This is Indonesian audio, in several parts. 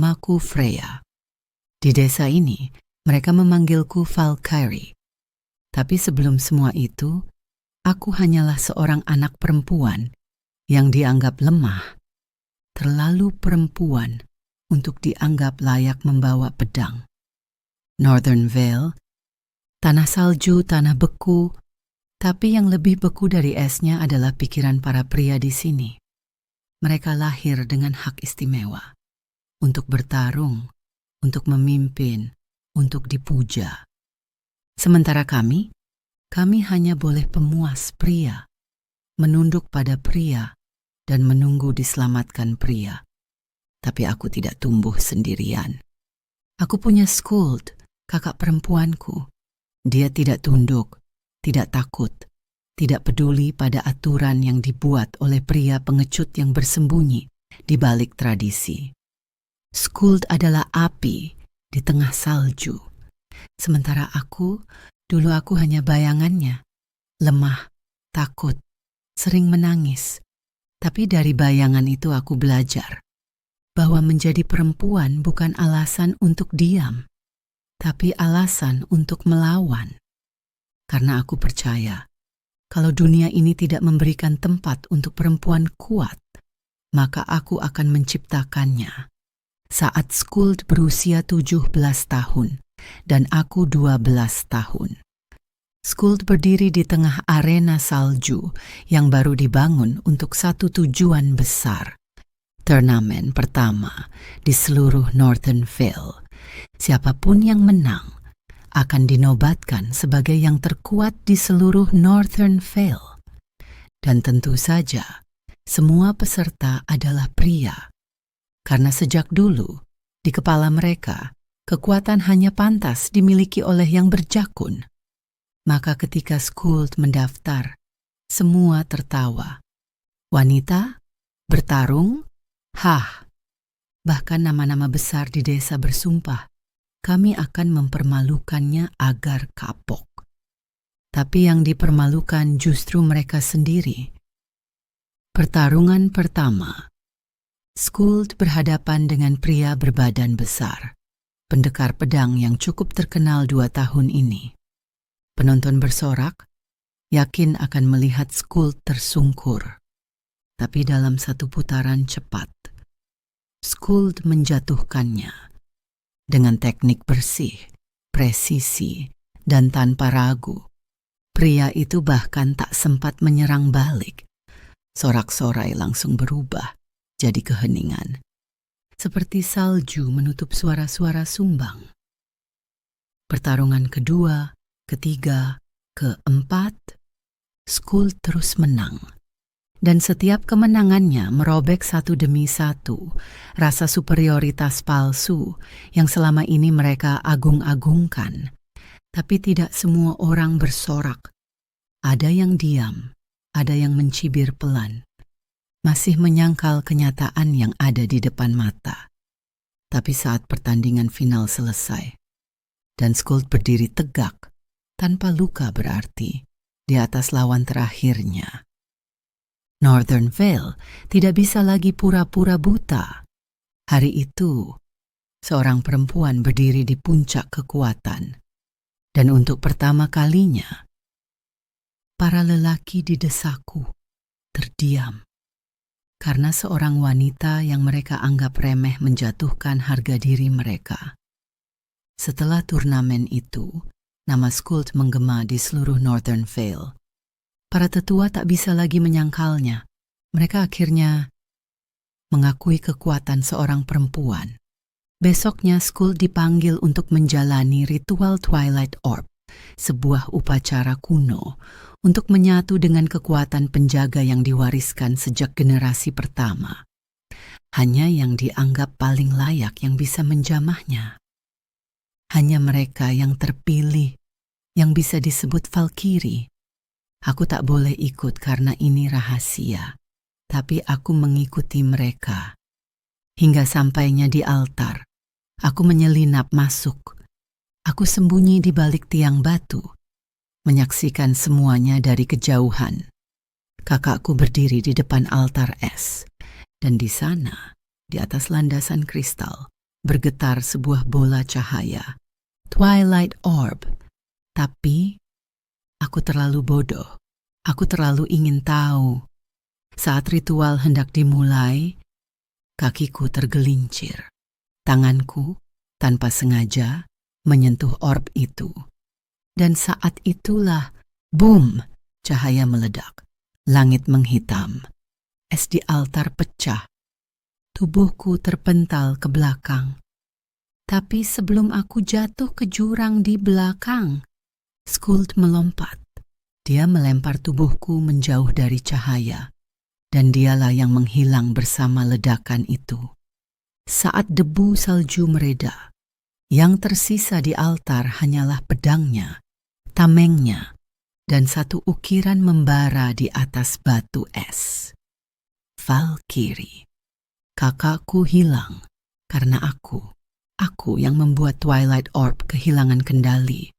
Namaku Freya. Di desa ini, mereka memanggilku Valkyrie. Tapi sebelum semua itu, aku hanyalah seorang anak perempuan yang dianggap lemah, terlalu perempuan untuk dianggap layak membawa pedang. Northern Vale, tanah salju, tanah beku, tapi yang lebih beku dari esnya adalah pikiran para pria di sini. Mereka lahir dengan hak istimewa untuk bertarung, untuk memimpin, untuk dipuja. Sementara kami hanya boleh pemuas pria, menunduk pada pria, dan menunggu diselamatkan pria. Tapi aku tidak tumbuh sendirian. Aku punya Skuld, kakak perempuanku. Dia tidak tunduk, tidak takut, tidak peduli pada aturan yang dibuat oleh pria pengecut yang bersembunyi di balik tradisi. Skuld adalah api di tengah salju. Sementara dulu aku hanya bayangannya. Lemah, takut, sering menangis. Tapi dari bayangan itu aku belajar bahwa menjadi perempuan bukan alasan untuk diam, tapi alasan untuk melawan. Karena aku percaya, kalau dunia ini tidak memberikan tempat untuk perempuan kuat, maka aku akan menciptakannya. Saat Skuld berusia 17 tahun dan aku 12 tahun. Skuld berdiri di tengah arena salju yang baru dibangun untuk satu tujuan besar. Turnamen pertama di seluruh Northern Vale. Siapapun yang menang akan dinobatkan sebagai yang terkuat di seluruh Northern Vale. Dan tentu saja, semua peserta adalah pria. Karena sejak dulu, di kepala mereka, kekuatan hanya pantas dimiliki oleh yang berjakun. Maka ketika Skuld mendaftar, semua tertawa. Wanita? Bertarung? Hah! Bahkan nama-nama besar di desa bersumpah, kami akan mempermalukannya agar kapok. Tapi yang dipermalukan justru mereka sendiri. Pertarungan pertama. Skuld berhadapan dengan pria berbadan besar, pendekar pedang yang cukup terkenal 2 tahun ini. Penonton bersorak, yakin akan melihat Skuld tersungkur. Tapi dalam satu putaran cepat, Skuld menjatuhkannya. Dengan teknik bersih, presisi, dan tanpa ragu. Pria itu bahkan tak sempat menyerang balik. Sorak-sorai langsung berubah jadi keheningan. Seperti salju menutup suara-suara sumbang. Pertarungan kedua, ketiga, keempat, Skuld terus menang. Dan setiap kemenangannya merobek satu demi satu rasa superioritas palsu yang selama ini mereka agung-agungkan. Tapi tidak semua orang bersorak. Ada yang diam, ada yang mencibir pelan. Masih menyangkal kenyataan yang ada di depan mata. Tapi saat pertandingan final selesai, dan Skuld berdiri tegak, tanpa luka berarti, di atas lawan terakhirnya. Northern Vale tidak bisa lagi pura-pura buta. Hari itu, seorang perempuan berdiri di puncak kekuatan. Dan untuk pertama kalinya, para lelaki di desaku terdiam. Karena seorang wanita yang mereka anggap remeh menjatuhkan harga diri mereka. Setelah turnamen itu, nama Skuld menggema di seluruh Northern Vale. Para tetua tak bisa lagi menyangkalnya. Mereka akhirnya mengakui kekuatan seorang perempuan. Besoknya Skuld dipanggil untuk menjalani ritual Twilight Orb, sebuah upacara kuno untuk menyatu dengan kekuatan penjaga yang diwariskan sejak generasi pertama. Hanya yang dianggap paling layak yang bisa menjamahnya. Hanya mereka yang terpilih, yang bisa disebut Valkyrie. Aku tak boleh ikut karena ini rahasia, tapi aku mengikuti mereka. Hingga sampainya di altar, aku menyelinap masuk. Aku sembunyi di balik tiang batu, menyaksikan semuanya dari kejauhan. Kakakku berdiri di depan altar es, dan di sana, di atas landasan kristal, bergetar sebuah bola cahaya. Twilight Orb. Tapi aku terlalu bodoh. Aku terlalu ingin tahu. Saat ritual hendak dimulai, kakiku tergelincir. Tanganku tanpa sengaja menyentuh orb itu. Dan saat itulah, boom, cahaya meledak. Langit menghitam. Es di altar pecah. Tubuhku terpental ke belakang. Tapi sebelum aku jatuh ke jurang di belakang, Skuld melompat. Dia melempar tubuhku menjauh dari cahaya. Dan dialah yang menghilang bersama ledakan itu. Saat debu salju mereda, yang tersisa di altar hanyalah pedangnya, tamengnya, dan satu ukiran membara di atas batu es. Valkyrie. Kakakku hilang karena aku yang membuat Twilight Orb kehilangan kendali.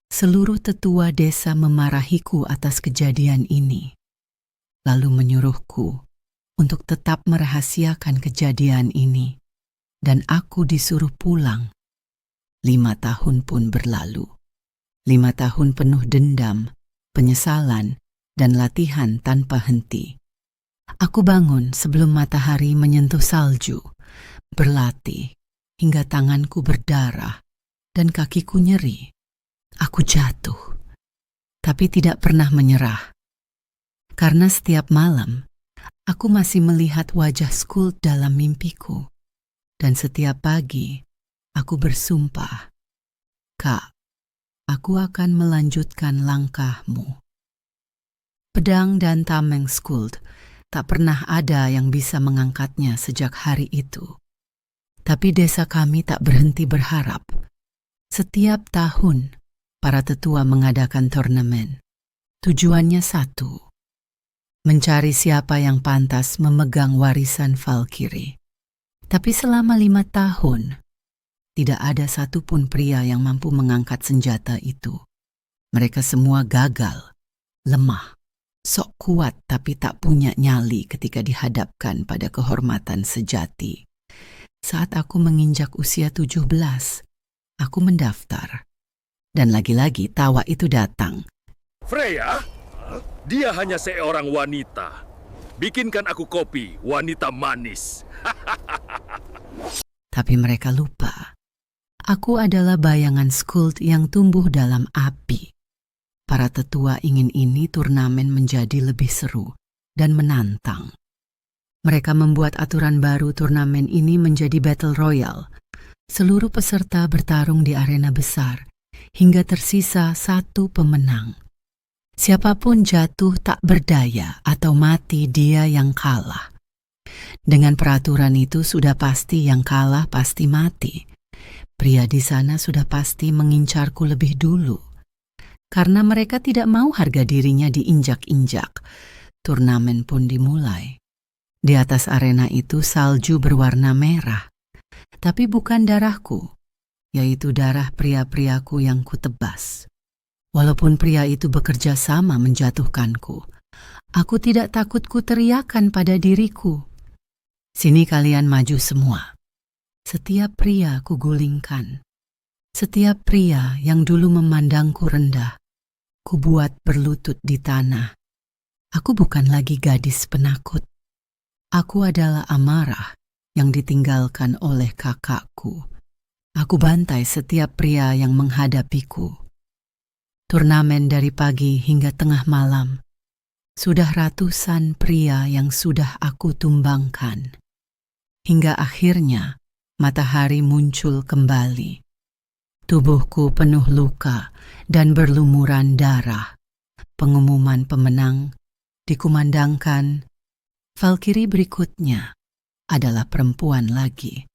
Seluruh tetua desa memarahiku atas kejadian ini. Lalu menyuruhku untuk tetap merahasiakan kejadian ini, dan aku disuruh pulang. 5 tahun pun berlalu. 5 tahun penuh dendam, penyesalan, dan latihan tanpa henti. Aku bangun sebelum matahari menyentuh salju, berlatih hingga tanganku berdarah dan kakiku nyeri. Aku jatuh, tapi tidak pernah menyerah. Karena setiap malam, aku masih melihat wajah Skuld dalam mimpiku. Dan setiap pagi, aku bersumpah, "Kak, aku akan melanjutkan langkahmu." Pedang dan tameng Skuld tak pernah ada yang bisa mengangkatnya sejak hari itu. Tapi desa kami tak berhenti berharap. Setiap tahun, para tetua mengadakan turnamen. Tujuannya satu, mencari siapa yang pantas memegang warisan Valkyrie. Tapi selama 5 tahun, tidak ada satupun pria yang mampu mengangkat senjata itu. Mereka semua gagal, lemah, sok kuat tapi tak punya nyali ketika dihadapkan pada kehormatan sejati. Saat aku menginjak usia 17, aku mendaftar. Dan lagi-lagi tawa itu datang. Freya? Dia hanya seorang wanita. Bikinkan aku kopi, wanita manis. Tapi mereka lupa. Aku adalah bayangan Skuld yang tumbuh dalam api. Para tetua ingin ini turnamen menjadi lebih seru dan menantang. Mereka membuat aturan baru turnamen ini menjadi Battle Royale. Seluruh peserta bertarung di arena besar, hingga tersisa satu pemenang. Siapapun jatuh tak berdaya atau mati dia yang kalah. Dengan peraturan itu sudah pasti yang kalah pasti mati. Pria di sana sudah pasti mengincarku lebih dulu. Karena mereka tidak mau harga dirinya diinjak-injak. Turnamen pun dimulai. Di atas arena itu salju berwarna merah. Tapi bukan darahku, yaitu darah pria-priaku yang kutebas. Walaupun pria itu bekerja sama menjatuhkanku, aku tidak takut kuteriakan pada diriku. Sini kalian maju semua. Setiap pria kugulingkan. Setiap pria yang dulu memandangku rendah, kubuat berlutut di tanah. Aku bukan lagi gadis penakut. Aku adalah amarah yang ditinggalkan oleh kakakku. Aku bantai setiap pria yang menghadapiku. Turnamen dari pagi hingga tengah malam. Sudah ratusan pria yang sudah aku tumbangkan. Hingga akhirnya matahari muncul kembali. Tubuhku penuh luka dan berlumuran darah. Pengumuman pemenang dikumandangkan. Valkyrie berikutnya adalah perempuan lagi.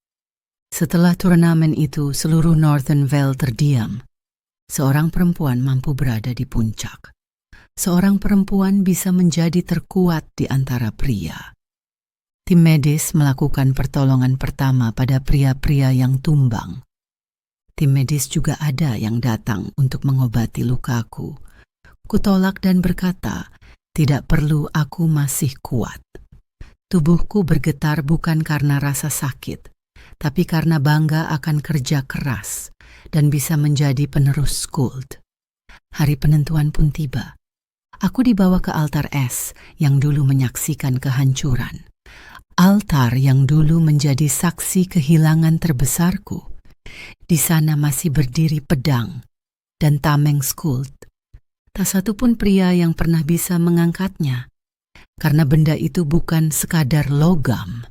Setelah turnamen itu, seluruh Northern Vale terdiam. Seorang perempuan mampu berada di puncak. Seorang perempuan bisa menjadi terkuat di antara pria. Tim medis melakukan pertolongan pertama pada pria-pria yang tumbang. Tim medis juga ada yang datang untuk mengobati lukaku. Kutolak dan berkata, tidak perlu, aku masih kuat. Tubuhku bergetar bukan karena rasa sakit, tapi karena bangga akan kerja keras dan bisa menjadi penerus Skuld. Hari penentuan pun tiba. Aku dibawa ke altar es yang dulu menyaksikan kehancuran. Altar yang dulu menjadi saksi kehilangan terbesarku. Di sana masih berdiri pedang dan tameng Skuld. Tak satu pun pria yang pernah bisa mengangkatnya. Karena benda itu bukan sekadar logam.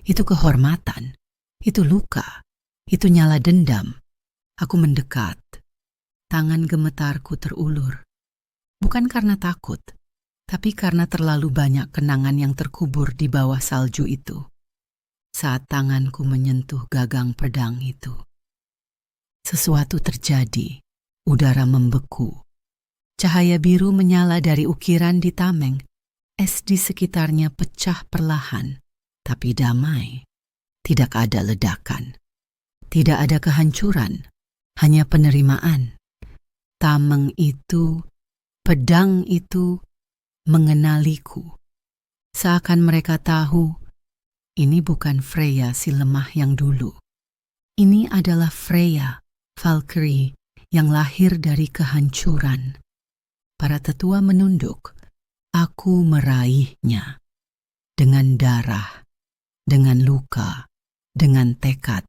Itu kehormatan. Itu luka. Itu nyala dendam. Aku mendekat. Tangan gemetarku terulur. Bukan karena takut, tapi karena terlalu banyak kenangan yang terkubur di bawah salju itu. Saat tanganku menyentuh gagang pedang itu. Sesuatu terjadi. Udara membeku. Cahaya biru menyala dari ukiran di tameng. Es di sekitarnya pecah perlahan, tapi damai. Tidak ada ledakan. Tidak ada kehancuran, hanya penerimaan. Tameng itu, pedang itu, mengenaliku. Seakan mereka tahu, ini bukan Freya si lemah yang dulu. Ini adalah Freya, Valkyrie, yang lahir dari kehancuran. Para tetua menunduk. Aku meraihnya. Dengan darah, dengan luka, dengan tekad.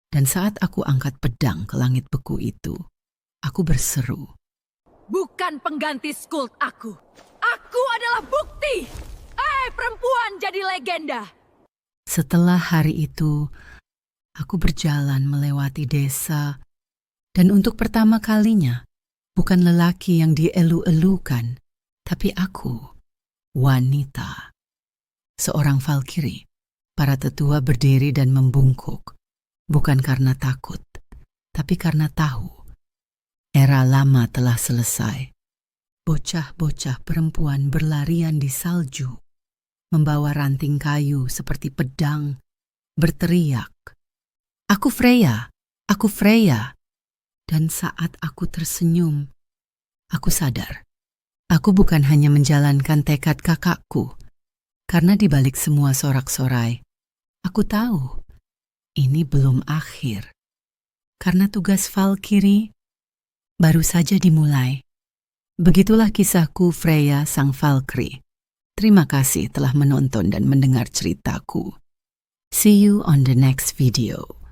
Dan saat aku angkat pedang ke langit beku itu, aku berseru. Bukan pengganti Skuld aku. Aku adalah bukti. Perempuan jadi legenda. Setelah hari itu, aku berjalan melewati desa. Dan untuk pertama kalinya, bukan lelaki yang dielu-elukan, tapi aku, wanita. Seorang Valkyrie, para tetua berdiri dan membungkuk. Bukan karena takut, tapi karena tahu. Era lama telah selesai. Bocah-bocah perempuan berlarian di salju, membawa ranting kayu seperti pedang, berteriak, "Aku Freya! Aku Freya!" Dan saat aku tersenyum, aku sadar. Aku bukan hanya menjalankan tekad kakakku, karena di balik semua sorak-sorai, aku tahu ini belum akhir. Karena tugas Valkyrie baru saja dimulai. Begitulah kisahku Freya sang Valkyrie. Terima kasih telah menonton dan mendengar ceritaku. See you on the next video.